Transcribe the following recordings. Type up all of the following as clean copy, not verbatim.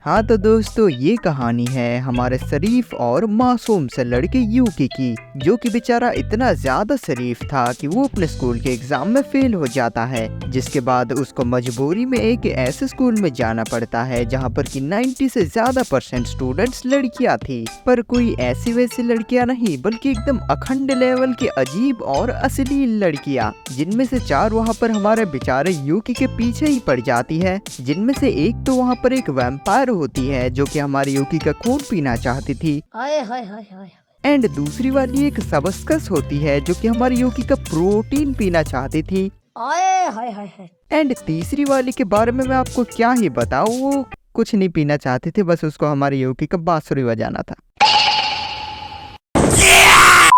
हाँ तो दोस्तों, ये कहानी है हमारे शरीफ और मासूम से लड़के यूकी की, जो कि बेचारा इतना ज्यादा शरीफ था कि वो अपने स्कूल के एग्जाम में फेल हो जाता है, जिसके बाद उसको मजबूरी में एक ऐसे स्कूल में जाना पड़ता है जहाँ पर कि 90 से ज्यादा % स्टूडेंट्स लड़कियाँ थी। पर कोई ऐसी वैसी लड़कियाँ नहीं, बल्कि एकदम अखंड लेवल की अजीब और अश्लील लड़कियाँ, जिनमें से 4 वहाँ पर हमारे बेचारे यूकी के पीछे ही पड़ जाती है। जिनमें से एक तो वहाँ पर एक वैम्पायर होती है जो कि हमारी यूकी का खून पीना चाहती थी। आए हाय हाय हाय। एंड दूसरी वाली एक सबस्कस होती है जो कि हमारी यूकी का प्रोटीन पीना चाहती थी। आए हाय हाय हाय। एंड तीसरी वाली के बारे में मैं आपको क्या ही बताऊं, वो कुछ नहीं पीना चाहती थी, बस उसको हमारी यूकी का बांसुरी बजाना था।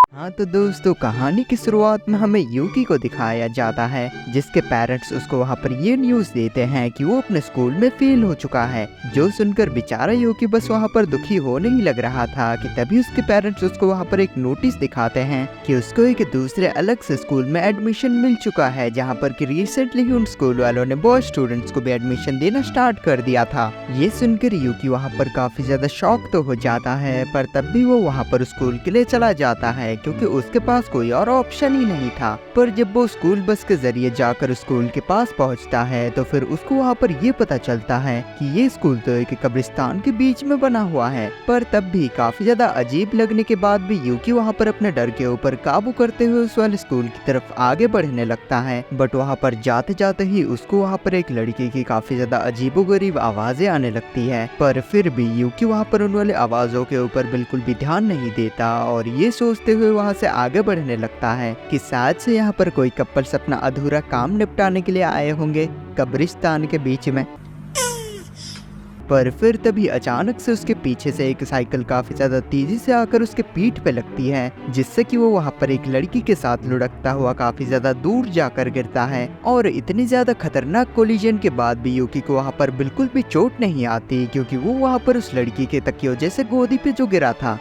हाँ तो दोस्तों, कहानी की शुरुआत में हमें यूकी को दिखाया जाता है, जिसके पेरेंट्स उसको वहाँ पर ये न्यूज़ देते हैं कि वो अपने स्कूल में फेल हो चुका है। जो सुनकर बेचारा यूकी बस वहाँ पर दुखी होने ही लग रहा था कि तभी उसके पेरेंट्स उसको वहाँ पर एक नोटिस दिखाते हैं कि उसको एक दूसरे अलग से स्कूल में एडमिशन मिल चुका है, जहाँ पर कि रिसेंटली ही उन स्कूल वालों ने बॉय स्टूडेंट्स को भी एडमिशन देना स्टार्ट कर दिया था। ये सुनकर यूकी वहाँ पर काफी ज्यादा शॉक तो हो जाता है, पर तब भी वो वहाँ पर स्कूल के लिए चला जाता है क्योंकि उसके पास कोई और ऑप्शन ही नहीं था। पर जब वो स्कूल बस के जरिए जाकर स्कूल के पास पहुंचता है तो फिर उसको वहाँ पर ये पता चलता है कि ये स्कूल तो एक कब्रिस्तान के बीच में बना हुआ है। पर तब भी काफी ज्यादा अजीब लगने के बाद भी यूकी वहाँ पर अपने डर के ऊपर काबू करते हुए उस वाले स्कूल की तरफ आगे बढ़ने लगता है। बट वहाँ पर जाते जाते ही उसको वहाँ पर एक लड़की की काफी ज्यादा अजीबोगरीब आवाजें आने लगती है। पर फिर भी यूकी वहाँ पर उन वाले आवाजों के ऊपर बिल्कुल भी ध्यान नहीं देता और ये सोचते हुए वहाँ से आगे बढ़ने लगता है कि शायद से यहाँ पर कोई कपल्स अपना अधूरा काम निपटाने के लिए आए होंगे कब्रिस्तान के बीच में। पर फिर तभी अचानक से उसके पीछे से एक साइकिल काफी ज्यादा तेजी से आकर उसके पीठ पे लगती है, जिससे कि वो वहाँ पर एक लड़की के साथ लुढ़कता हुआ काफी ज्यादा दूर जाकर गिरता है। और इतनी ज्यादा खतरनाक कोलिजन के बाद भी यूकी को वहाँ पर बिल्कुल भी चोट नहीं आती, क्योंकि वो वहाँ पर उस लड़की के तकियों जैसे गोदी पे जो गिरा था।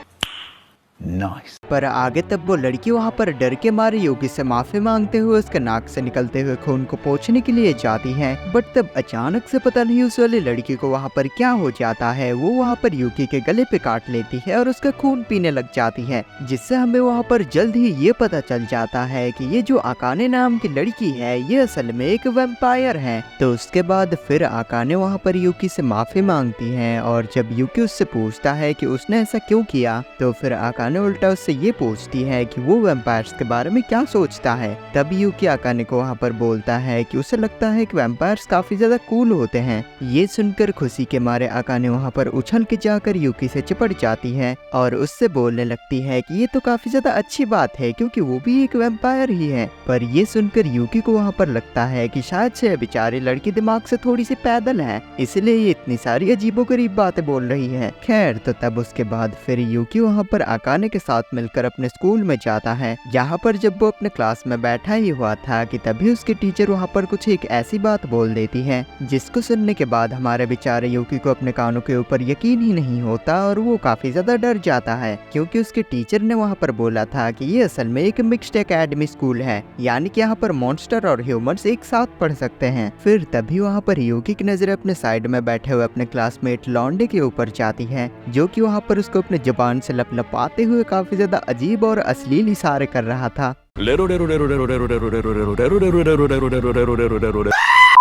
Nice. पर आगे तब वो लड़की वहाँ पर डर के मारे यूकी से माफी मांगते हुए उसके नाक से निकलते हुए खून को पोंछने के लिए जाती है। बट तब अचानक से पता नहीं उस वाली लड़की को वहाँ पर क्या हो जाता है, वो वहाँ पर यूकी के गले पे काट लेती है और उसका खून पीने लग जाती है, जिससे हमें वहाँ पर जल्द ही ये पता चल जाता है कि ये जो आकाने नाम की लड़की है ये असल में एक वैम्पायर है। तो उसके बाद फिर आकाने वहाँ पर यूकी से माफी मांगती है और जब यूकी उससे पूछता है कि उसने ऐसा क्यों किया, तो फिर आकाने उल्टा उससे ये पूछती है कि वो वैम्पायर्स के बारे में क्या सोचता है। तब यूकी आकाने को वहाँ पर बोलता है कि उसे लगता है कि वैम्पायर्स काफी ज्यादा कूल होते हैं। ये सुनकर खुशी के मारे आकाने वहाँ पर उछल के जाकर यूकी से चिपट जाती है और उससे बोलने लगती है कि ये तो काफी ज्यादा अच्छी बात है क्योंकि वो भी एक वैम्पायर ही है। पर ये सुनकर यूकी को वहाँ पर लगता है कि शायद से बेचारी लड़की दिमाग से थोड़ी सी पैदल है, इसलिए ये इतनी सारी अजीबोगरीब बातें बोल रही है। खैर, तो तब उसके बाद फिर यूकी वहाँ पर आकाने के साथ मिलकर अपने स्कूल में जाता है, जहाँ पर जब वो अपने क्लास में बैठा ही हुआ था कि तभी उसके टीचर वहाँ पर कुछ एक ऐसी बात बोल देती है जिसको सुनने के बाद हमारे बेचारे यूकी को अपने कानों के ऊपर यकीन ही नहीं होता और वो काफी ज्यादा डर जाता है, क्योंकि उसके टीचर ने वहाँ पर बोला था कि ये असल में एक मिक्स्ड एकेडमी स्कूल है, यानी कि यहाँ पर मॉन्स्टर और ह्यूमंस एक साथ पढ़ सकते हैं। फिर तभी वहाँ पर यूकी की नजर अपने साइड में बैठे हुए अपने क्लासमेट लॉन्डे के ऊपर जाती है, जो कि वहाँ पर उसको अपने जुबान से लपलपाते हुए काफी ज्यादा अजीब और अश्लील इशारे कर रहा था,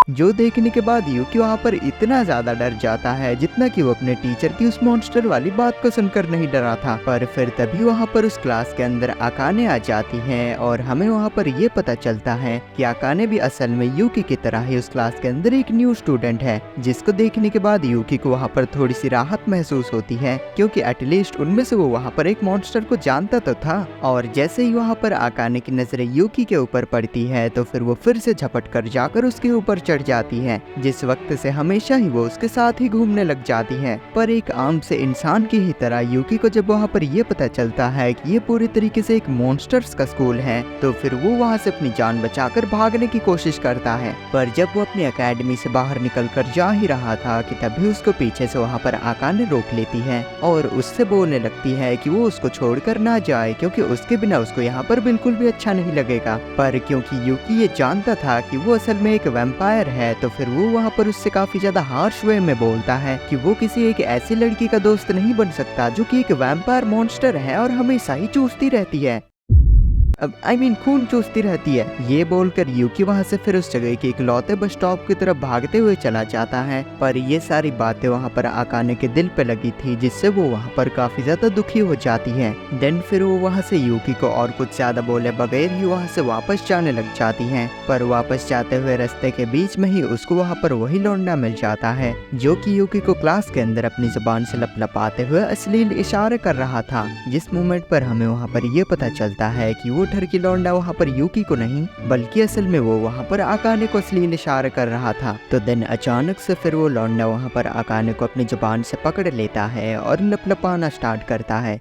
जो देखने के बाद यूकी वहाँ पर इतना ज्यादा डर जाता है जितना कि वो अपने टीचर की उस मॉन्स्टर वाली बात को सुनकर नहीं डरा था। पर फिर तभी वहाँ पर उस क्लास के अंदर आकाने आ जाती है और हमें वहाँ पर ये पता चलता है कि आकाने भी असल में यूकी की तरह ही उस क्लास के अंदर एक न्यू स्टूडेंट है, जिसको देखने के बाद यूकी को वहाँ पर थोड़ी सी राहत महसूस होती है, क्योंकि एटलीस्ट उनमें से वो वहाँ पर एक मॉन्स्टर को जानता तो था। और जैसे ही वहाँ पर आकाने की नजरें यूकी के ऊपर पड़ती है तो फिर वो फिर से झपट कर जाकर उसके ऊपर चढ़ जाती है, जिस वक्त से हमेशा ही वो उसके साथ ही घूमने लग जाती है। पर एक आम से इंसान की ही तरह यूकी को जब वहाँ पर ये पता चलता है कि ये पूरी तरीके से एक मॉन्स्टर्स का स्कूल है, तो फिर वो वहाँ से अपनी जान बचाकर भागने की कोशिश करता है। पर जब वो अपनी एकेडमी से बाहर निकल कर जा ही रहा था कि तभी उसको पीछे से वहाँ पर आकाने रोक लेती है और उससे बोलने लगती है कि वो उसको छोड़कर ना जाए, क्योंकि उसके बिना उसको यहाँ पर बिल्कुल भी अच्छा नहीं लगेगा। पर क्योंकि यूकी ये जानता था कि वो असल में एक वैम्पायर वैम्पायर है तो फिर वो वहाँ पर उससे काफी ज्यादा हार्श वे में बोलता है कि वो किसी एक ऐसी लड़की का दोस्त नहीं बन सकता जो कि एक वैम्पायर मॉन्स्टर है और हमेशा ही चूसती रहती है, अब खून चूसती रहती है। ये बोलकर यूकी वहाँ से फिर उस जगह के इकलौते बस स्टॉप की तरफ भागते हुए चला जाता है। पर ये सारी बातें वहाँ पर आकाने के दिल पे लगी थी, जिससे वो वहाँ पर काफी ज्यादा दुखी हो जाती है। देन फिर वो वहाँ से यूकी को और कुछ ज्यादा बोले बगैर ही वहाँ से वापस जाने लग जाती है। पर वापस जाते हुए रास्ते के बीच में ही उसको वहाँ पर वही लौंडा मिल जाता है जो कि यूकी को क्लास के अंदर अपनी जुबान से लपलपाते हुए अश्लील इशारे कर रहा था। जिस मोमेंट पर हमें वहाँ पर ये पता चलता है कि वो ठरकी लौंडा वहाँ पर यूकी को नहीं बल्कि असल में वो वहाँ पर आकाने को अश्लील इशारा कर रहा था। तो देन अचानक से फिर वो लौंडा वहाँ पर आकाने को अपनी जुबान से पकड़ लेता है और लपलपाना स्टार्ट करता है।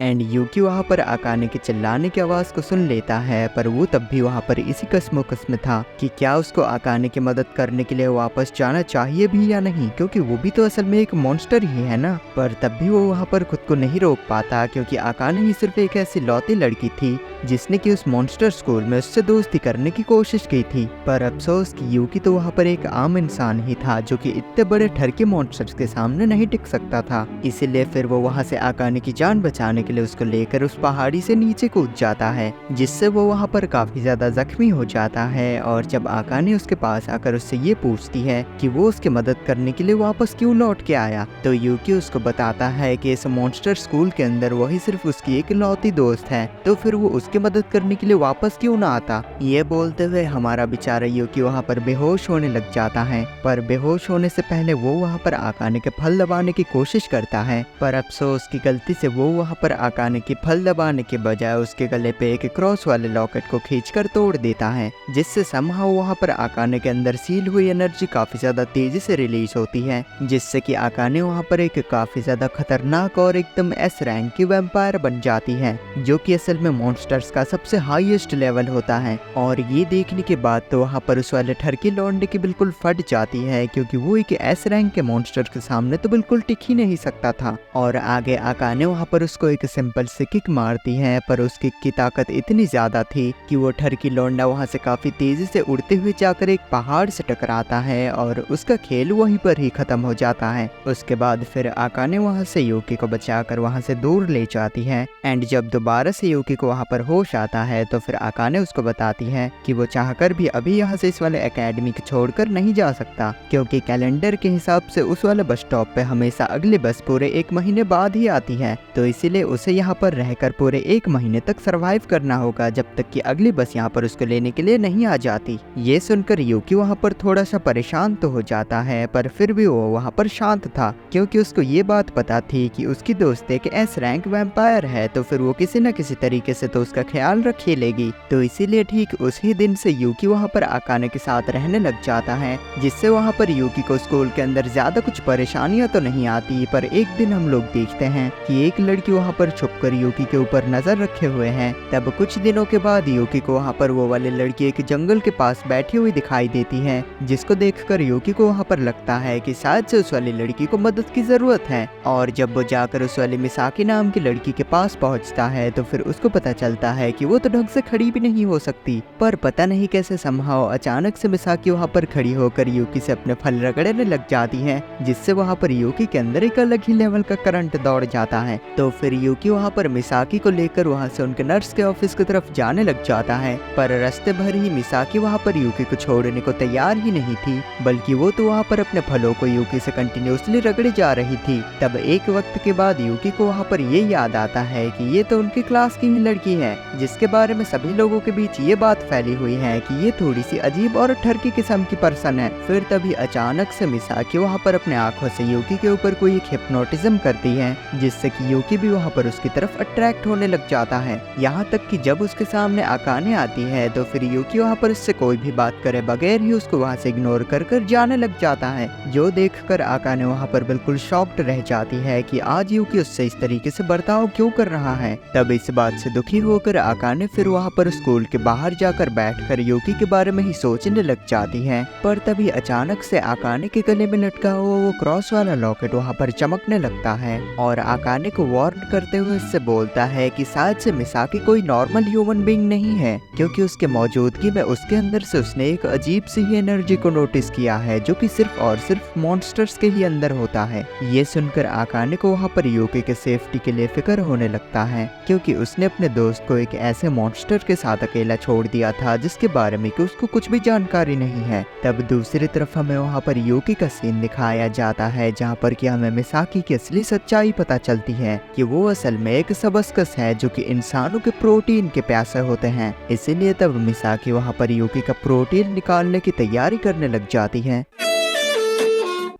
एंड यूकी वहाँ पर आकाने के चिल्लाने की आवाज़ को सुन लेता है, पर वो तब भी वहाँ पर इसी कस्मोकस में था कि क्या उसको आकाने की मदद करने के लिए वापस जाना चाहिए भी या नहीं, क्योंकि वो भी तो असल में एक मॉन्स्टर ही है ना। पर तब भी वो वहाँ पर खुद को नहीं रोक पाता, क्योंकि आकाने ही सिर्फ एक ऐसी लौती लड़की थी जिसने कि उस मॉन्स्टर स्कूल में उससे दोस्ती करने की कोशिश की थी। पर अफसोस कि यूकी तो वहाँ पर एक आम इंसान ही था जो कि इतने बड़े ठरके मॉन्स्टर्स के सामने नहीं टिक सकता था। इसीलिए फिर वो वहाँ से आकाने की जान बचाने के लिए उसको लेकर उस पहाड़ी से नीचे कूद जाता है, जिससे वो वहाँ पर काफी ज्यादा जख्मी हो जाता है। और जब आकाने उसके पास आकर उससे ये पूछती है कि वो उसकी मदद करने के लिए वापस क्यों लौट के आया, तो यूकी उसको बताता है कि इस मॉन्स्टर स्कूल के अंदर वही सिर्फ उसकी एक लौती दोस्त है, तो फिर वो उसकी मदद करने के लिए वापस क्यों ना आता। ये बोलते हुए हमारा बेचारा यूकी वहाँ पर बेहोश होने लग जाता है। पर बेहोश होने से पहले वो वहाँ पर आकाने के फल दबाने की कोशिश करता है, पर अफसोस की गलती से वो वहाँ पर आकाने की फल दबाने के बजाय उसके गले पे एक क्रॉस वाले लॉकेट को खींचकर तोड़ देता है, जिससे समहाउ वहाँ पर आकाने के अंदर सील हुई एनर्जी काफी ज्यादा तेजी से रिलीज होती है, जिससे कि आकाने वहाँ पर एक काफी ज्यादा खतरनाक और एकदम एस रैंक की वैम्पायर बन जाती है, जो कि असल में मॉन्स्टर्स का सबसे हाईएस्ट लेवल होता है। और ये देखने के बाद तो वहाँ पर उस वाले ठरकी लौंडे की बिल्कुल फट जाती है, क्योंकि वो एक एस रैंक के मॉन्स्टर के सामने तो बिल्कुल टिक ही नहीं सकता था। और आगे आकाने वहाँ पर उसको एक सिंपल से किक मारती है, पर उस किक की ताकत इतनी ज्यादा थी कि वो ठरकी लौंडा वहाँ से काफी तेजी से उड़ते हुए जाकर एक पहाड़ से टकराता है और उसका खेल वहीं पर ही खत्म हो जाता है। उसके बाद फिर आकाने वहाँ से यूकी को बचाकर वहाँ से दूर ले जाती है। एंड जब दोबारा से यूकी को वहाँ पर होश आता है तो फिर आकाने उसको बताती है कि वो चाहकर भी अभी यहाँ से इस वाले एकेडमी को छोड़कर नहीं जा सकता, क्योंकि कैलेंडर के हिसाब से उस वाले बस स्टॉप पे हमेशा अगली बस पूरे 1 महीने बाद ही आती है, तो इसीलिए उसे यहाँ पर रहकर पूरे 1 महीने तक सरवाइव करना होगा जब तक कि अगली बस यहाँ पर उसको लेने के लिए नहीं आ जाती। ये सुनकर यूकी वहाँ पर थोड़ा सा परेशान तो हो जाता है, पर फिर भी वो वहाँ पर शांत था, क्योंकि उसको ये बात पता थी कि उसकी दोस्त एक एस रैंक वैम्पायर है, तो फिर वो किसी न किसी तरीके से तो उसका ख्याल रख ही लेगी। तो इसीलिए ठीक उसी दिन से यूकी वहाँ पर आकाने के साथ रहने लग जाता है, जिससे वहाँ पर यूकी को स्कूल के अंदर ज्यादा कुछ परेशानियां तो नहीं आती। पर एक दिन हम लोग देखते हैं कि एक लड़की वहाँ पर छुपकर यूकी के ऊपर नजर रखे हुए है। तब कुछ दिनों के बाद यूकी को वहाँ पर वो वाली लड़की एक जंगल के पास बैठी हुई दिखाई देती है, जिसको देखकर यूकी को वहाँ पर लगता है कि शायद से उस वाली लड़की को मदद की जरूरत है। और जब वो जाकर उस वाली मिसाकी नाम की लड़की के पास पहुँचता है तो फिर उसको पता चलता है कि वो तो ढंग से खड़ी भी नहीं हो सकती। पर पता नहीं कैसे समहाउ अचानक से मिसाकी वहाँ पर खड़ी होकर यूकी से अपने फल रगड़ने लग जाती है, जिससे वहाँ पर यूकी के अंदर एक अलग ही लेवल का करंट दौड़ जाता है। तो फिर यूकी वहाँ पर मिसाकी को लेकर वहाँ से उनके नर्स के ऑफिस की तरफ जाने लग जाता है। पर रास्ते भर ही मिसाकी वहाँ पर यूकी को छोड़ने को तैयार ही नहीं थी, बल्कि वो तो वहाँ पर अपने फलों को यूकी से कंटिन्यूसली रगड़े जा रही थी। तब एक वक्त के बाद यूकी को वहाँ पर ये याद आता है कि ये तो उनकी क्लास की ही लड़की है, जिसके बारे में सभी लोगों के बीच ये बात फैली हुई है कि ये थोड़ी सी अजीब और ठरकी किस्म की पर्सन है। फिर तभी अचानक से मिसाकी वहाँ पर अपने आंखों से यूकी के ऊपर कोई एक हिप्नोटिज्म करती है, जिससे कि यूकी भी वहाँ पर उसकी तरफ अट्रैक्ट होने लग जाता है। यहाँ तक कि जब उसके सामने आकाने आती है तो फिर यूकी वहाँ पर उससे कोई भी बात करे बगैर ही उसको वहाँ से इग्नोर कर जाने लग जाता है, जो देखकर आकाने वहाँ पर बिल्कुल शॉक्ड रह जाती है कि आज यूकी उससे इस तरीके से बर्ताव क्यों कर रहा है। तब इस बात से दुखी होकर आकाने फिर वहाँ पर स्कूल के बाहर जाकर बैठकर यूकी के बारे में ही सोचने लग जाती है। पर तभी अचानक से आकाने के गले में लटका हुआ वो क्रॉस वाला लॉकेट वहाँ पर चमकने लगता है और आकाने को वार्न करता करते हुए उससे बोलता है कि शायद से मिसाकी कोई नॉर्मल ह्यूमन बीइंग नहीं है, क्योंकि उसके मौजूदगी में उसके अंदर से उसने एक अजीब सी ही एनर्जी को नोटिस किया है जो कि सिर्फ और सिर्फ मॉन्स्टर्स के ही अंदर होता है। ये सुनकर आकाने को वहाँ पर यूकी के सेफ्टी के लिए फिक्र होने लगता है, क्योंकि उसने अपने दोस्त को एक ऐसे मॉन्स्टर के साथ अकेला छोड़ दिया था जिसके बारे में कि उसको कुछ भी जानकारी नहीं है। तब दूसरी तरफ हमें वहाँ पर यूकी का सीन दिखाया जाता है जहाँ पर कि हमें मिसाकी की असली सच्चाई पता चलती है कि वो असल में एक सबस्कस है जो कि इंसानों के प्रोटीन के प्यासे होते हैं। इसीलिए तब मिसाकी वहाँ पर यूकी का प्रोटीन निकालने की तैयारी करने लग जाती है।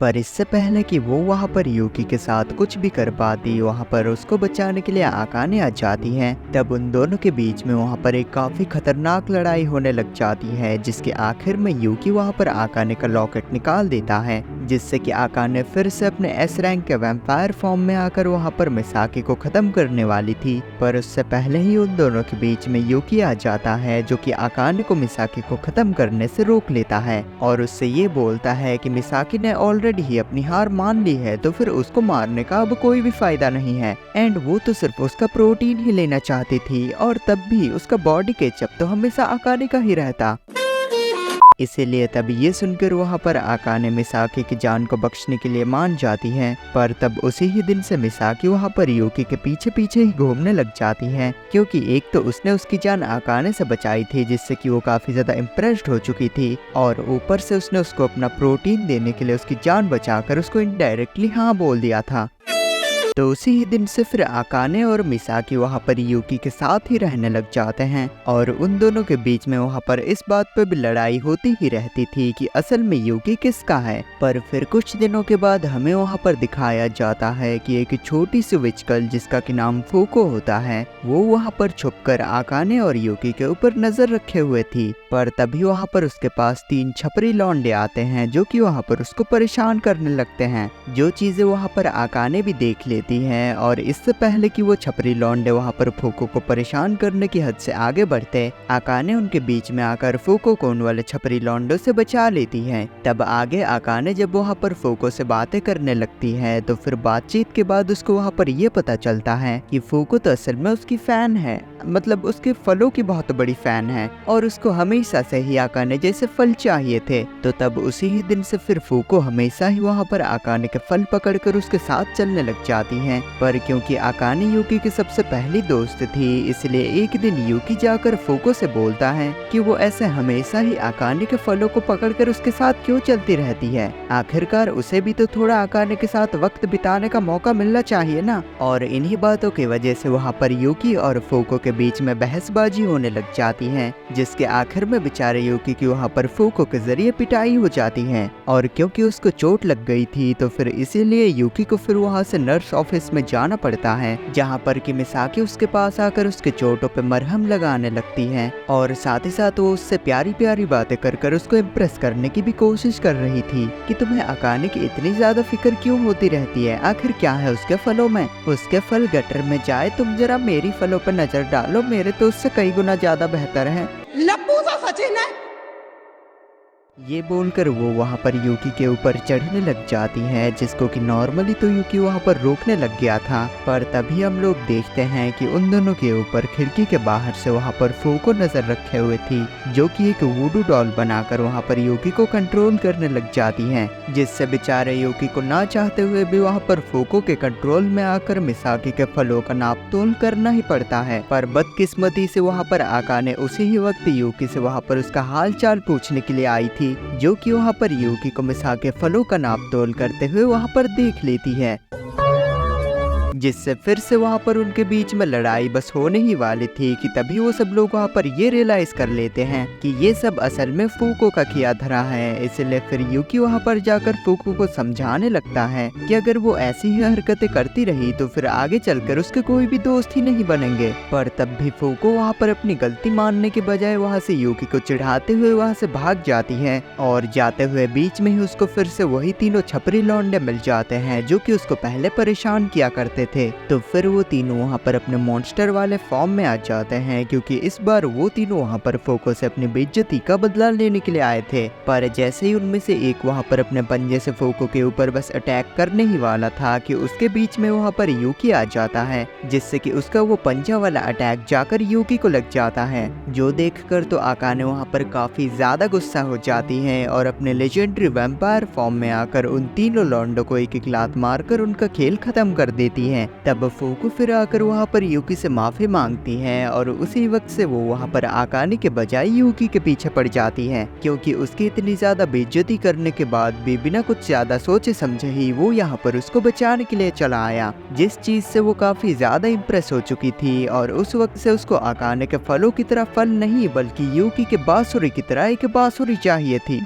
पर इससे पहले कि वो वहाँ पर यूकी के साथ कुछ भी कर पाती, वहाँ पर उसको बचाने के लिए आकाने आ जाती है। तब उन दोनों के बीच में वहाँ पर एक काफी खतरनाक लड़ाई होने लग जाती है, जिसके आखिर में यूकी वहाँ पर आकाने का लॉकेट निकाल देता है, जिससे कि आकाने फिर से अपने एस रैंक के वैम्पायर फॉर्म में आकर वहाँ पर मिसाकी को खत्म करने वाली थी। पर उससे पहले ही उन दोनों के बीच में यूकी आ जाता है, जो कि आकाने को मिसाकी को खत्म करने से रोक लेता है और उससे ये बोलता है कि मिसाकी ने ऑलरेडी ही अपनी हार मान ली है, तो फिर उसको मारने का अब कोई भी फायदा नहीं है। एंड वो तो सिर्फ उसका प्रोटीन ही लेना चाहती थी, और तब भी उसका बॉडी केचप तो हमेशा आकाने का ही रहता। इसीलिए तब ये सुनकर वहाँ पर आकाने मिसाकी की जान को बख्शने के लिए मान जाती है। पर तब उसी ही दिन से मिसाकी वहाँ पर यूकी के पीछे पीछे ही घूमने लग जाती है, क्योंकि एक तो उसने उसकी जान आकाने से बचाई थी, जिससे कि वो काफी ज्यादा इम्प्रेस्ड हो चुकी थी, और ऊपर से उसने उसको अपना प्रोटीन देने के लिए उसकी जान बचाकर उसको इनडायरेक्टली हाँ बोल दिया था। तो उसी ही दिन से फिर आकाने और मिसाकी वहाँ पर यूकी के साथ ही रहने लग जाते हैं, और उन दोनों के बीच में वहाँ पर इस बात पे भी लड़ाई होती ही रहती थी कि असल में यूकी किसका है। पर फिर कुछ दिनों के बाद हमें वहाँ पर दिखाया जाता है कि एक छोटी सी विचकल जिसका कि नाम फूको होता है, वो वहाँ पर छुपकर आकाने और यूकी के ऊपर नजर रखे हुए थी। पर तभी वहाँ पर उसके पास 3 छपरी लौंडे आते हैं जो कि वहाँ पर उसको परेशान करने लगते हैं, जो चीजें वहाँ पर आकाने भी देख लेती हैं। और इससे पहले कि वो छपरी लौंडे वहाँ पर फूको को परेशान करने की हद से आगे बढ़ते, आकाने उनके बीच में आकर फूको को उन वाले छपरी लौंडों से बचा लेती है। तब आगे आकाने जब वहाँ पर फूको से बातें करने लगती है, तो फिर बातचीत के बाद उसको वहाँ पर ये पता चलता है कि फूको तो असल में उसकी फैन है, मतलब उसके फलों की बहुत बड़ी फैन है, और उसको हमेशा से ही आकाने जैसे फल चाहिए थे। तो तब उसी ही दिन से फिर फूको हमेशा ही वहाँ पर आकाने के फल पकड़कर उसके साथ चलने लग जाती है। पर क्योंकि आकाने यूकी की सबसे पहली दोस्त थी, इसलिए एक दिन यूकी जाकर फूको से बोलता है कि वो ऐसे हमेशा ही आकाने के फलों को पकड़कर उसके साथ क्यों चलती रहती है, आखिरकार उसे भी तो थोड़ा आकाने के साथ वक्त बिताने का मौका मिलना चाहिए ना। और इन्हीं बातों की वजह से वहाँ पर यूकी और फूको के बीच में बहसबाजी होने लग जाती है, जिसके आखिर में बेचारे यूकी की वहाँ पर फूको के जरिए पिटाई हो जाती है। और क्योंकि उसको चोट लग गई थी, तो फिर इसीलिए यूकी को फिर वहाँ से नर्स ऑफिस में जाना पड़ता है, जहाँ पर कि मिसाकी उसके पास आकर उसके चोटों पे मरहम लगाने लगती है, और साथ ही साथ वो उससे प्यारी प्यारी बातें कर उसको इम्प्रेस करने की भी कोशिश कर रही थी कि तुम्हें आकाने की इतनी ज्यादा फिक्र क्यों होती रहती है, आखिर क्या है उसके फलों में, उसके फल गटर में जाए, तुम जरा मेरी फलों पर नजर डालो, मेरे तो उससे कई गुना ज्यादा बेहतर है। लप्पू सा सचिन है। ये बोलकर वो वहाँ पर यूकी के ऊपर चढ़ने लग जाती है, जिसको कि नॉर्मली तो यूकी वहाँ पर रोकने लग गया था। पर तभी हम लोग देखते हैं कि उन दोनों के ऊपर खिड़की के बाहर से वहाँ पर फूको नजर रखे हुए थी, जो कि एक वुडू डॉल बनाकर वहाँ पर यूकी को कंट्रोल करने लग जाती है, जिससे बेचारे यूकी को ना चाहते हुए भी वहाँ पर फूको के कंट्रोल में आकर मिसाकी के फलों का नाप तोल करना ही पड़ता है। पर बदकिस्मती से वहाँ पर आकाने उसी ही वक्त यूकी से वहाँ पर उसका हाल चाल पूछने के लिए आई थी, जो कि वहाँ पर यूकी को मिसाकी फलों का नाप तोल करते हुए वहाँ पर देख लेती है, जिससे फिर से वहाँ पर उनके बीच में लड़ाई बस होने ही वाली थी कि तभी वो सब लोग वहाँ पर ये रियलाइज कर लेते हैं कि ये सब असल में फूको का किया धरा है। इसलिए फिर यूकी वहाँ पर जाकर फूको को समझाने लगता है कि अगर वो ऐसी ही हरकतें करती रही तो फिर आगे चलकर उसके कोई भी दोस्त ही नहीं बनेंगे। पर तब भी फूको वहाँ पर अपनी गलती मानने के बजाय वहाँ से यूकी को चिढ़ाते हुए वहाँ से भाग जाती है, और जाते हुए बीच में ही उसको फिर से वही तीनों छपरी लौंडे मिल जाते हैं जो कि उसको पहले परेशान किया करते थे। तो फिर वो तीनों वहाँ पर अपने मॉन्स्टर वाले फॉर्म में आ जाते हैं, क्योंकि इस बार वो तीनों वहाँ पर फोको से अपनी बेइज्जती का बदला लेने के लिए आए थे। पर जैसे ही उनमें से एक वहाँ पर अपने पंजे से फोको के ऊपर बस अटैक करने ही वाला था कि उसके बीच में वहाँ पर यूकी आ जाता है, जिससे कि उसका वो पंजा वाला अटैक जाकर यूकी को लग जाता है। जो देखकर तो आकाने वहाँ पर काफी ज्यादा गुस्सा हो जाती है और अपने लेजेंडरी वैम्पायर फॉर्म में आकर उन तीनों लॉन्डो को एक एक लात मारकर उनका खेल खत्म कर देती है। तब फोको फिर आकर वहाँ पर यूकी से माफी मांगती है और उसी वक्त से वो वहाँ पर आकाने के बजाय यूकी के पीछे पड़ जाती है, क्योंकि उसकी इतनी ज्यादा बेइज्जती करने के बाद भी बिना कुछ ज्यादा सोचे समझे ही वो यहाँ पर उसको बचाने के लिए चला आया, जिस चीज से वो काफी ज्यादा इम्प्रेस हो चुकी थी। और उस वक्त से उसको आकाने के फलों की तरह फल नहीं बल्कि यूकी के बांसुरी की तरह एक बांसुरी चाहिए थी।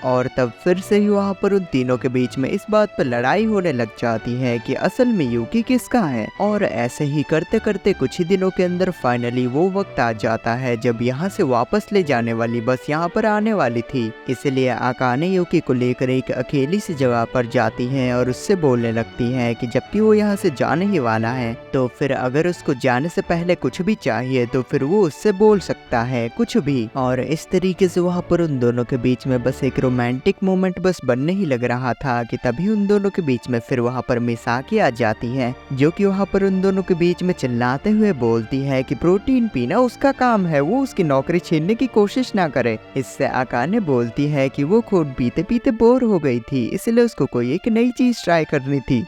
और तब फिर से ही वहाँ पर उन तीनों के बीच में इस बात पर लड़ाई होने लग जाती है कि असल में यूकी किसका है। और ऐसे ही करते करते कुछ ही दिनों के अंदर फाइनली वो वक्त आ जाता है जब यहाँ से वापस ले जाने वाली बस यहाँ पर आने वाली थी। इसलिए आकाने यूकी को लेकर एक अकेली सी जगह पर जाती है और उससे बोलने लगती है कि जबकि वो यहाँ से जाने ही वाला है तो फिर अगर उसको जाने से पहले कुछ भी चाहिए तो फिर वो उससे बोल सकता है कुछ भी। और इस तरीके से वहाँ पर उन दोनों के बीच में बस एक रोमांटिक मोमेंट बस बनने ही लग रहा था कि तभी उन दोनों के बीच में फिर वहाँ पर मिसाकी आ जाती है, जो कि वहाँ पर उन दोनों के बीच में चिल्लाते हुए बोलती है कि प्रोटीन पीना उसका काम है, वो उसकी नौकरी छीनने की कोशिश ना करे। इससे आकाने बोलती है कि वो खुद पीते पीते बोर हो गई थी, इसलिए उसको कोई एक नई चीज ट्राई करनी थी।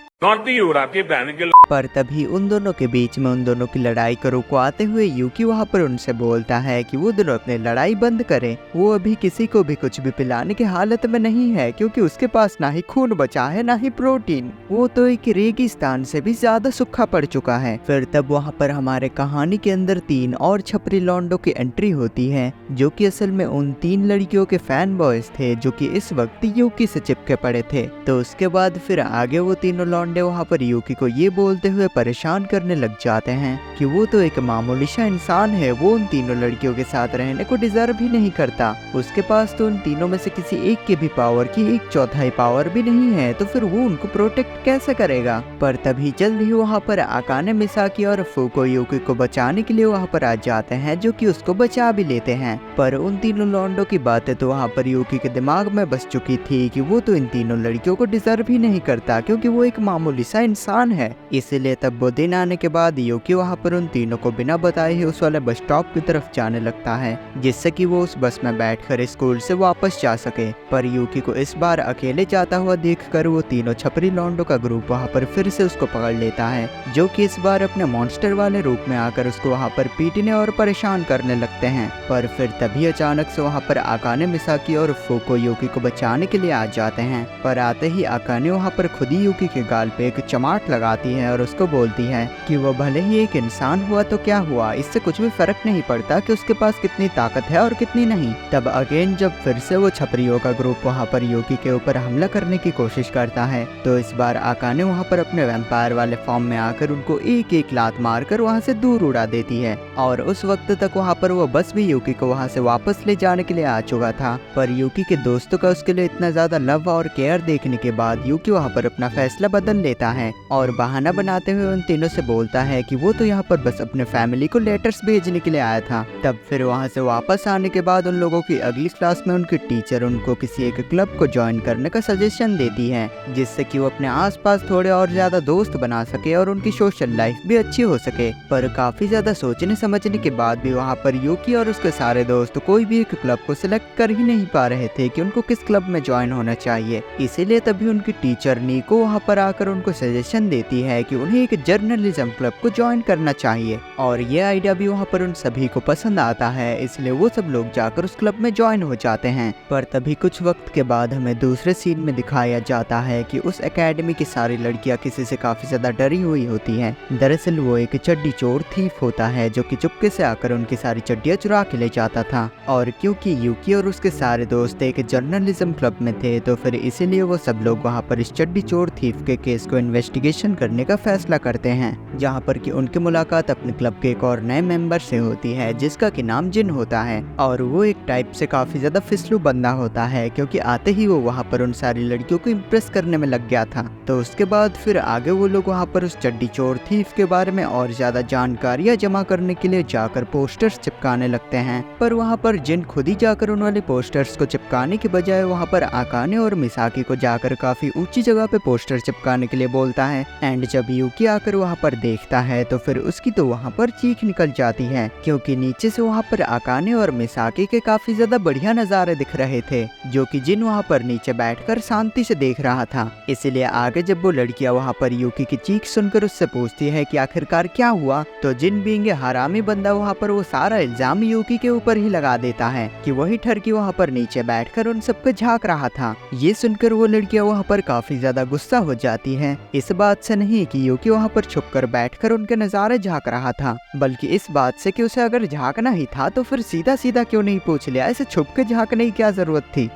पर तभी उन दोनों के बीच में उन दोनों की लड़ाई को रुकवाते हुए यूकी वहाँ पर उनसे बोलता है कि वो दोनों अपनी लड़ाई बंद करें। वो अभी किसी को भी कुछ भी पिलाने की हालत में नहीं है, क्योंकि उसके पास ना ही खून बचा है ना ही प्रोटीन। वो तो एक रेगिस्तान से भी ज्यादा सूखा पड़ चुका है। फिर तब वहाँ पर हमारे कहानी के अंदर 3 और छपरी लॉन्डो की एंट्री होती है, जो कि असल में उन 3 लड़कियों के फैन बॉयज थे जो कि इस वक्त यूकी से चिपके पड़े थे। तो उसके बाद फिर आगे वो तीनों लॉन्डे वहाँ पर यूकी को ये बोलते हुए परेशान करने लग जाते हैं कि वो तो एक मामूली सा इंसान है, वो उन तीनों लड़कियों के साथ रहने को डिजर्व ही नहीं करता। उसके पास तो उन तीनों में से किसी एक के भी पावर की 1/4 पावर भी नहीं है, तो फिर वो उनको प्रोटेक्ट कैसे करेगा। पर तभी जल्द ही वहाँ पर आकाने मिसाकी और फूको यूकी को बचाने के लिए वहाँ पर आ जाते हैं, जो कि उसको बचा भी लेते हैं। पर उन तीनों लॉन्डो की बातें तो वहाँ पर यूकी के दिमाग में बस चुकी थी कि वो तो इन तीनों लड़कियों को डिजर्व ही नहीं करता, क्योंकि वो एक मामूली सा इंसान है। इसलिए तब वो दिन आने के बाद यूकी वहाँ पर उन तीनों को बिना बताए ही उस वाले बस स्टॉप की तरफ जाने लगता है, जिससे कि वो उस बस में बैठकर स्कूल से वापस जा सके। पर यूकी को इस बार अकेले जाता हुआ देखकर वो तीनों छपरी लॉन्डो का ग्रुप वहाँ पर फिर से उसको पकड़ लेता है, जो कि इस बार अपने मॉन्स्टर वाले रूप में आकर उसको वहाँ पर पीटने और परेशान करने लगते हैं। पर फिर तभी अचानक से वहाँ पर आकाने मिसाकी और फूको यूकी को बचाने के लिए आ जाते हैं। पर आते ही आकाने वहाँ पर खुद ही यूकी के गाल पे एक चमाट लगाती है और उसको बोलती है कि वो भले ही एक इंसान हुआ तो क्या हुआ, इससे कुछ भी फर्क नहीं पड़ता कि उसके पास कितनी ताकत है और कितनी नहीं। तब अगेन जब फिर से वो छपरियों का ग्रुप वहाँ पर यूकी के ऊपर हमला करने की कोशिश करता है, तो इस बार आकाने वहाँ पर अपने वैम्पायर वाले फॉर्म में आकर उनको एक एक लात मारकर वहाँ से दूर उड़ा देती है। और उस वक्त तक वहाँ पर वो बस भी यूकी को वहाँ से वापस ले जाने के लिए आ चुका था। पर यूकी के दोस्तों का उसके लिए इतना ज्यादा लव और केयर देखने के बाद यूकी वहाँ पर अपना फैसला बदल लेता है और बहाना बनाते हुए उन तीनों से बोलता है कि वो तो यहाँ पर बस अपने फैमिली को लेटर्स भेजने के लिए आया था। तब फिर वहाँ से वापस आने के बाद उन लोगों की अगली क्लास में उनकी टीचर उनको किसी एक क्लब को ज्वाइन करने का सजेशन देती है, जिससे कि वो अपने आसपास थोड़े और ज्यादा दोस्त बना सके और उनकी सोशल लाइफ भी अच्छी हो सके। पर काफी ज्यादा सोचने समझने के बाद भी वहाँ पर यूकी और उसके सारे दोस्त कोई भी एक क्लब को सिलेक्ट कर ही नहीं पा रहे थे कि उनको किस क्लब में ज्वाइन होना चाहिए। इसीलिए तभी उनकी टीचर नीको वहाँ पर आकर उनको सजेशन देती है कि उन्हें एक जर्नलिज्म क्लब को ज्वाइन करना चाहिए। और ये आइडिया भी वहाँ पर उन सभी को पसंद आता है, इसलिए वो सब लोग जाकर उस क्लब में ज्वाइन हो जाते हैं। पर तभी कुछ वक्त के बाद हमें दूसरे सीन में दिखाया जाता है कि उस एकेडमी की सारी लड़कियां किसी से काफी ज्यादा डरी हुई होती हैं। दरअसल वो एक चड्डी चोर थीफ होता है, जो कि चुपके से आकर उनकी सारी चड्डियां चुरा के ले जाता था। और क्योंकि यूकी और उसके सारे दोस्त एक जर्नलिज्म क्लब में थे, तो फिर इसीलिए वो सब लोग वहाँ पर इस चड्डी चोर थीफ के केस को इन्वेस्टिगेशन करने का फैसला करते हैं, जहाँ पर कि उनकी मुलाकात अपने क्लब के एक और नए मेंबर से होती है जिसका कि नाम जिन होता है। और वो एक टाइप से काफी ज्यादा फिसलू बंदा होता है, क्योंकि आते ही वो वहाँ पर उन सारी लड़कियों को इम्प्रेस करने में लग गया था। तो उसके बाद फिर आगे वो लोग वहाँ पर उस चड्डी चोर थीफ के बारे में और ज्यादा जानकारियाँ जमा करने के लिए जाकर पोस्टर्स चिपकाने लगते हैं। पर वहाँ पर जिन खुद ही जाकर उन वाले पोस्टर्स को चिपकाने के बजाय वहाँ पर आकाने और मिसाकी को जाकर काफी ऊंची जगह पे पोस्टर चिपकाने के लिए बोलता है। एंड जब यूकी आकर वहाँ पर देखता है तो फिर उसकी तो वहाँ पर चीख निकल जाती है, क्योंकि नीचे से वहाँ पर आकाने और मिसाकी के काफी ज्यादा बढ़िया नजारे दिख रहे थे, जो कि जिन वहाँ पर नीचे बैठकर शांति से देख रहा था। इसीलिए आगे जब वो लड़कियां वहाँ पर यूकी की चीख सुनकर उससे पूछती है कि आखिरकार क्या हुआ, तो जिन बीइंग हरामी बंदा वहाँ पर वो सारा इल्जाम यूकी के ऊपर ही लगा देता है कि वही ठरकी वहाँ पर नीचे बैठकर उन सबको झांक रहा था। ये सुनकर वो लड़कियां वहाँ पर काफी ज्यादा गुस्सा हो जाती हैं, इस बात से नहीं कि यूकी वहाँ पर छुपकर बैठकर उनके नजारे झांक रहा था, बल्कि इस बात से कि उसे अगर झांकना ही था तो फिर सीधा सीधा क्यों नहीं पूछ लिया, इसे छुप के झांकने की क्या जरूरत थी।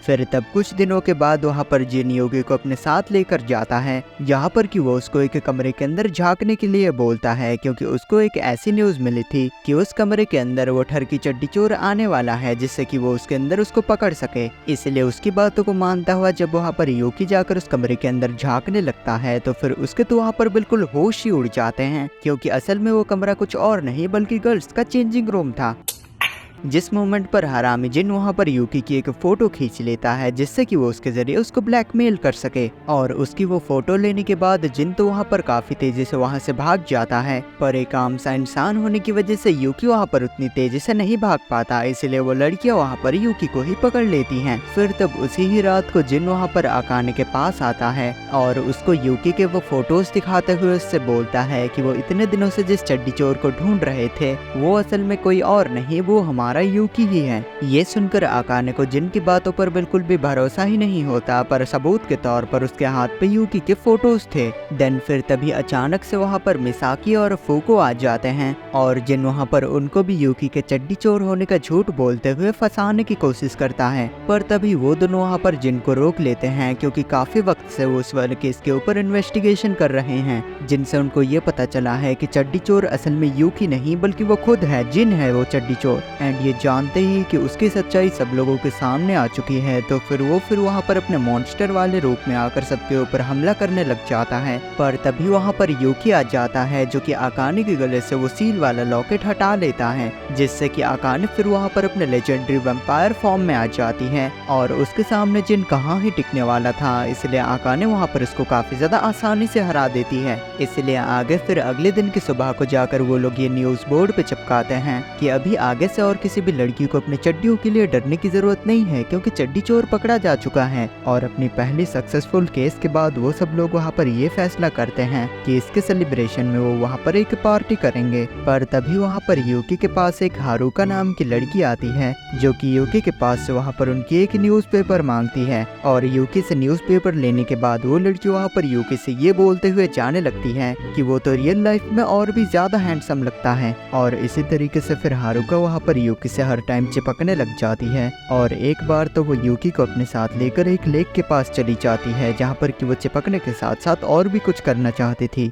फिर तब कुछ दिनों के बाद वहाँ पर जिन योगी को अपने साथ लेकर जाता है, जहाँ पर कि वो उसको एक कमरे के अंदर झांकने के लिए बोलता है, क्योंकि उसको एक ऐसी न्यूज मिली थी कि उस कमरे के अंदर वो ठरकी चड्डी चोर आने वाला है, जिससे कि वो उसके अंदर उसको पकड़ सके। इसलिए उसकी बातों को मानता हुआ जब वहाँ पर योगी जाकर उस कमरे के अंदर झांकने लगता है तो फिर उसके तो वहाँ पर बिल्कुल होश ही उड़ जाते हैं, क्योंकि असल में वो कमरा कुछ और नहीं बल्कि गर्ल्स का चेंजिंग रूम था। जिस मोमेंट पर हरामी जिन वहाँ पर यूकी की एक फोटो खींच लेता है, जिससे कि वो उसके जरिए उसको ब्लैकमेल कर सके। और उसकी वो फोटो लेने के बाद जिन तो वहाँ पर काफी तेजी से वहाँ से भाग जाता है, पर एक आम सा इंसान होने की वजह से यूकी वहाँ पर उतनी तेजी से नहीं भाग पाता, इसलिए वो लड़कियाँ वहाँ पर यूकी को ही पकड़ लेती हैं। फिर तब उसी ही रात को जिन वहाँ पर आकाने के पास आता है और उसको यूकी के वो फोटोज दिखाते हुए उससे बोलता है कि वो इतने दिनों से जिस चड्डी चोर को ढूंढ रहे थे वो असल में कोई और नहीं, वो हमारा यूकी ही है। ये सुनकर आकाने को जिन की बातों पर बिल्कुल भी भरोसा ही नहीं होता, पर सबूत के तौर पर उसके हाथ पे यूकी के फोटोज थे। देन फिर तभी अचानक से वहाँ पर मिसाकी और फूको आ जाते हैं और जिन वहाँ पर उनको भी यूकी के चड्डी चोर होने का झूठ बोलते हुए फंसाने की कोशिश करता है। पर तभी वो दोनों वहाँ पर जिन को रोक लेते हैं, क्योंकि काफी वक्त से वो उस वाले केस के ऊपर इन्वेस्टिगेशन कर रहे हैं, जिनसे उनको ये पता चला है कि चड्डी चोर असल में यूकी नहीं बल्कि वो खुद है, जिन है वो चड्डी चोर। एंड ये जानते ही कि उसकी सच्चाई सब लोगों के सामने आ चुकी है, तो फिर वहाँ पर अपने मॉन्स्टर वाले रूप में आकर सबके ऊपर हमला करने लग जाता है। पर तभी वहाँ पर यूकी आ जाता है, जो कि आकाने के गले से वो सील वाला लॉकेट हटा लेता है, जिससे कि आकाने फिर वहाँ पर अपने लेजेंडरी वैम्पायर फॉर्म में आ जाती है और उसके सामने जिन कहाँ ही टिकने वाला था, इसलिए आकाने वहाँ पर उसको काफी ज्यादा आसानी से हरा देती है। इसलिए आगे फिर अगले दिन की सुबह को जाकर वो लोग ये न्यूज बोर्ड पे चिपकाते हैं कि अभी आगे से और किसी भी लड़की को अपने चड्डियों के लिए डरने की जरूरत नहीं है, क्योंकि चड्डी चोर पकड़ा जा चुका है। और अपनी पहली सक्सेसफुल केस के बाद वो सब लोग वहाँ पर ये फैसला करते हैं कि इसके सेलिब्रेशन में वो वहाँ पर एक पार्टी करेंगे। पर तभी वहाँ पर यूकी के पास एक हारुका नाम की लड़की आती है, जो कि यूकी के पास से वहाँ पर उनकी एक न्यूज़पेपर मांगती है। और यूकी से न्यूज़पेपर लेने के बाद वो लड़की वहाँ पर यूकी से ये बोलते हुए जाने लगती है कि वो तो रियल लाइफ में और भी ज्यादा हैंडसम लगता है। और इसी तरीके से फिर हारुका वहाँ पर यूकी से हर टाइम चिपकने लग जाती है। और एक बार तो वो यूकी को अपने साथ लेकर एक लेक के पास चली जाती है, जहाँ पर कि वो चिपकने के साथ साथ और भी कुछ करना चाहती थी।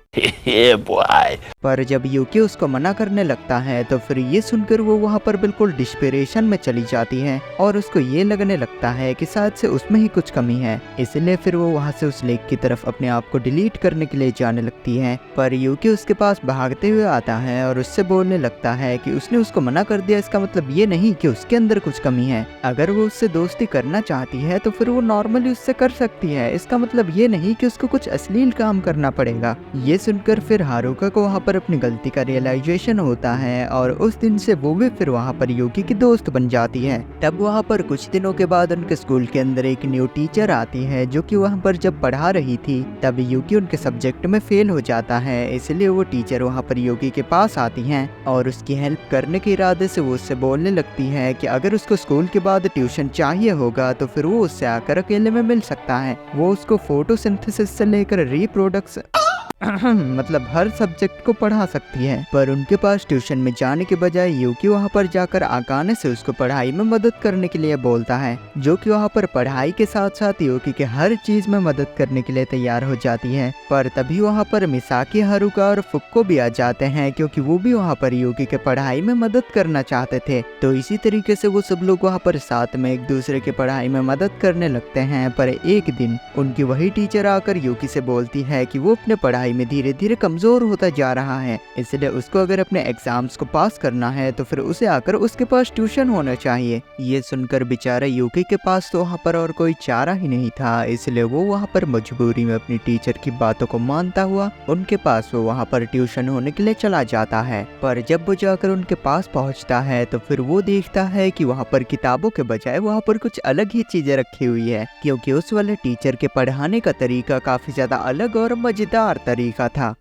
पर जब यूकी उसको मना करने लगता है तो फिर ये सुनकर वो वहाँ पर बिल्कुल डिस्परेशन में चली जाती है और उसको ये लगने लगता है कि शायद से उसमें ही कुछ कमी है। इसलिए फिर वो वहाँ से उस लेक की तरफ अपने आप को डिलीट करने के लिए जाने लगती है। पर यूकी उसके पास भागते हुए आता है और उससे बोलने लगता है कि उसने उसको मना कर दिया, इसका मतलब ये नहीं कि उसके अंदर कुछ कमी है। अगर वो उससे दोस्ती करना चाहती है तो फिर वो नॉर्मली उससे कर सकती है, इसका मतलब ये नहीं कि उसको कुछ अश्लील काम करना पड़ेगा। ये सुनकर फिर हारुका को वहाँ पर अपनी गलती का रियलाइजेशन होता है और उस दिन से वो भी फिर वहाँ पर यूकी की दोस्त बन जाती है। तब वहाँ पर कुछ दिनों के बाद उनके स्कूल के अंदर एक न्यू टीचर आती है, जो कि वहाँ पर जब पढ़ा रही थी तब यूकी उनके सब्जेक्ट में फेल हो जाता है। इसलिए वो टीचर वहाँ पर यूकी के पास आती हैं और उसकी हेल्प करने के इरादे से वो उससे बोलने लगती है कि अगर उसको स्कूल के बाद ट्यूशन चाहिए होगा तो फिर वो उससे आकर अकेले में मिल सकता है। वो उसको फोटोसिंथेसिस से लेकर रिप्रोडक्शन मतलब हर सब्जेक्ट को पढ़ा सकती है। पर उनके पास ट्यूशन में जाने के बजाय यूकी वहाँ पर जाकर आकाने से उसको पढ़ाई में मदद करने के लिए बोलता है, जो कि वहाँ पर पढ़ाई के साथ साथ यूकी के हर चीज में मदद करने के लिए तैयार हो जाती है। पर तभी वहाँ पर मिसाकी, हारुका और फुक्को भी आ जाते हैं, क्योंकि वो भी वहाँ पर यूकी के पढ़ाई में मदद करना चाहते थे। तो इसी तरीके से वो सब लोग वहाँ पर साथ में एक दूसरे के पढ़ाई में मदद करने लगते हैं। पर एक दिन उनकी वही टीचर आकर यूकी से बोलती है कि वो अपने पढ़ाई में धीरे धीरे कमजोर होता जा रहा है, इसलिए उसको अगर अपने एग्जाम्स को पास करना है तो फिर उसे आकर उसके पास ट्यूशन होना चाहिए। ये सुनकर बेचारा यूकी के पास तो वहाँ पर और कोई चारा ही नहीं था, इसलिए वो वहाँ पर मजबूरी में अपनी टीचर की बातों को मानता हुआ उनके पास वो वहाँ पर ट्यूशन होने के लिए चला जाता है। पर जब वो जाकर उनके पास पहुँचता है तो फिर वो देखता है कि वहाँ पर किताबों के बजाय वहाँ पर कुछ अलग ही चीजें रखी हुई है, क्योंकि उस वाले टीचर के पढ़ाने का तरीका काफी ज्यादा अलग और मजेदार तरीका था।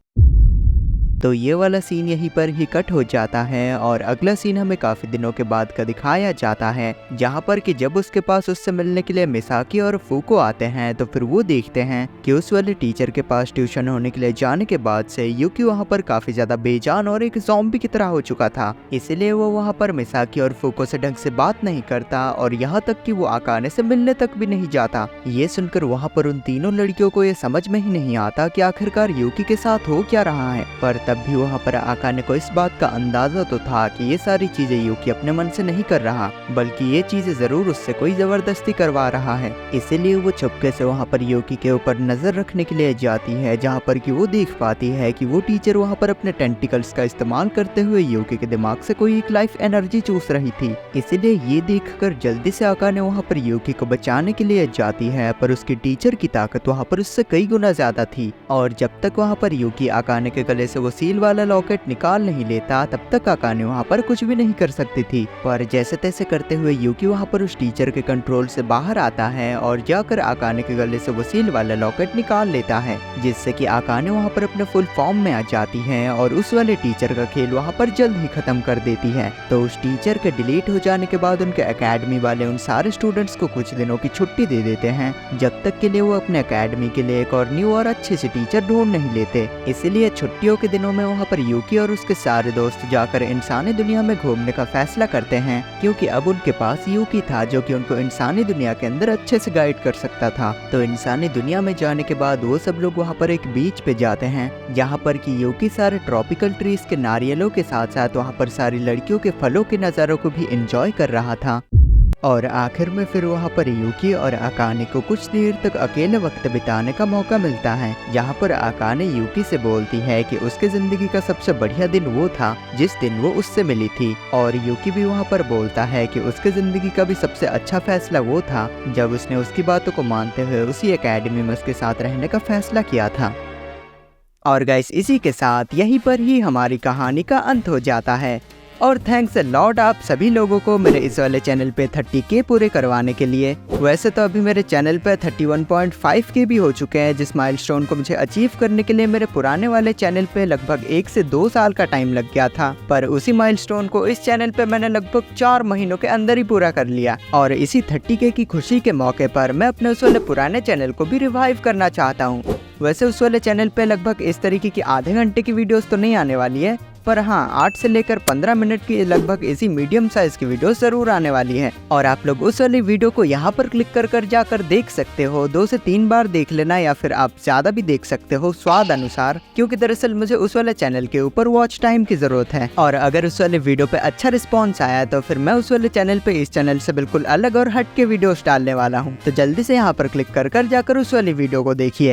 तो ये वाला सीन यहीं पर ही कट हो जाता है और अगला सीन हमें काफी दिनों के बाद का दिखाया जाता है, जहाँ पर कि जब उसके पास उससे मिलने के लिए मिसाकी और फूको आते हैं तो फिर वो देखते हैं कि उस वाले टीचर के पास ट्यूशन होने के लिए जाने के बाद से यूकी वहाँ पर काफी ज्यादा बेजान और एक ज़ॉम्बी की तरह हो चुका था, इसलिए वो वहाँ पर मिसाकी और फूको से ढंग से बात नहीं करता और यहाँ तक कि वो आकाने से मिलने तक भी नहीं जाता। ये सुनकर वहाँ पर उन तीनों लड़कियों को ये समझ में ही नहीं आता कि आखिरकार यूकी के साथ हो क्या रहा है। पर तब भी वहाँ पर आकाने को इस बात का अंदाजा तो था कि ये सारी चीजें यूकी अपने मन से नहीं कर रहा, बल्कि ये चीजें जरूर उससे कोई जबरदस्ती करवा रहा है। इसीलिए वो चुपके से वहाँ पर यूकी के ऊपर नजर रखने के लिए जाती है, जहाँ पर कि वो देख पाती है कि वो टीचर वहाँ पर अपने टेंटिकल्स का इस्तेमाल करते हुए यूकी के दिमाग से कोई एक लाइफ एनर्जी चूस रही थी। इसीलिए ये देखकर जल्दी से आकाने वहाँ पर यूकी को बचाने के लिए जाती है, पर उसकी टीचर की ताकत वहाँ पर उससे कई गुना ज्यादा थी और जब तक वहाँ पर यूकी आकाने के गले से वो सील वाला लॉकेट निकाल नहीं लेता तब तक आकाने वहाँ पर कुछ भी नहीं कर सकती थी। पर जैसे तैसे करते हुए यूकी वहाँ पर उस टीचर के कंट्रोल से बाहर आता है और जाकर आकाने के गले से वो सील वाला लॉकेट निकाल लेता है, जिससे कि आकाने वहाँ पर अपने फुल फॉर्म में आ जाती है और उस वाले टीचर का खेल वहाँ पर जल्द ही खत्म कर देती है। तो उस टीचर के डिलीट हो जाने के बाद उनके एकेडमी वाले उन सारे स्टूडेंट्स को कुछ दिनों की छुट्टी दे देते हैं, जब तक के लिए वो अपने एकेडमी के लिए एक और न्यू और अच्छे से टीचर ढूंढ नहीं लेते। इसीलिए छुट्टियों के दिनों में वहाँ पर यूकी और उसके सारे दोस्त जाकर इंसानी दुनिया में घूमने का फैसला करते हैं, क्योंकि अब उनके पास यूकी था जो कि उनको इंसानी दुनिया के अंदर अच्छे से गाइड कर सकता था। तो इंसानी दुनिया में जाने के बाद वो सब लोग वहाँ पर एक बीच पे जाते हैं, जहाँ पर कि यूकी सारे ट्रॉपिकल ट्रीज के नारियलों के साथ साथ वहाँ पर सारी लड़कियों के फलों के नज़ारों को भी एंजॉय कर रहा था। और आखिर में फिर वहाँ पर यूकी और आकाने को कुछ देर तक अकेले वक्त बिताने का मौका मिलता है, जहाँ पर आकाने यूकी से बोलती है कि उसके जिंदगी का सबसे बढ़िया दिन वो था जिस दिन वो उससे मिली थी, और यूकी भी वहाँ पर बोलता है कि उसके जिंदगी का भी सबसे अच्छा फैसला वो था जब उसने उसकी बातों को मानते हुए उसी एकेडमी में उसके साथ रहने का फैसला किया था। और गाइस, इसी के साथ यहीं पर ही हमारी कहानी का अंत हो जाता है। और थैंक्स अ लॉट आप सभी लोगों को मेरे इस वाले चैनल पे 30K पूरे करवाने के लिए। वैसे तो अभी मेरे चैनल पे 31.5K भी हो चुके हैं, जिस माइलस्टोन को मुझे अचीव करने के लिए मेरे पुराने वाले चैनल पे लगभग 1 से 2 साल का टाइम लग गया था, पर उसी माइलस्टोन को इस चैनल पे मैंने लगभग 4 महीनों के अंदर ही पूरा कर लिया। और इसी 30K की खुशी के मौके पर मैं अपने उस वाले पुराने चैनल को भी रिवाइव करना चाहता हूँ। वैसे उस वाले चैनल पे लगभग इस तरीके की आधे घंटे की वीडियोस तो नहीं आने वाली है, पर हाँ 8 से लेकर 15 मिनट की लगभग इसी मीडियम साइज की वीडियो जरूर आने वाली है। और आप लोग उस वाली वीडियो को यहाँ पर क्लिक कर जाकर देख सकते हो। 2 से 3 बार देख लेना, या फिर आप ज्यादा भी देख सकते हो स्वाद अनुसार, क्योंकि दरअसल मुझे उस वाले चैनल के ऊपर वॉच टाइम की जरूरत है। और अगर उस वाले वीडियो पे अच्छा रिस्पॉन्स आया तो फिर मैं उस वाले चैनल पे इस चैनल से बिल्कुल अलग और हट के वीडियोस डालने वाला हूँ। तो जल्दी से यहाँ पर क्लिक कर जाकर उस वाली वीडियो को देखिए।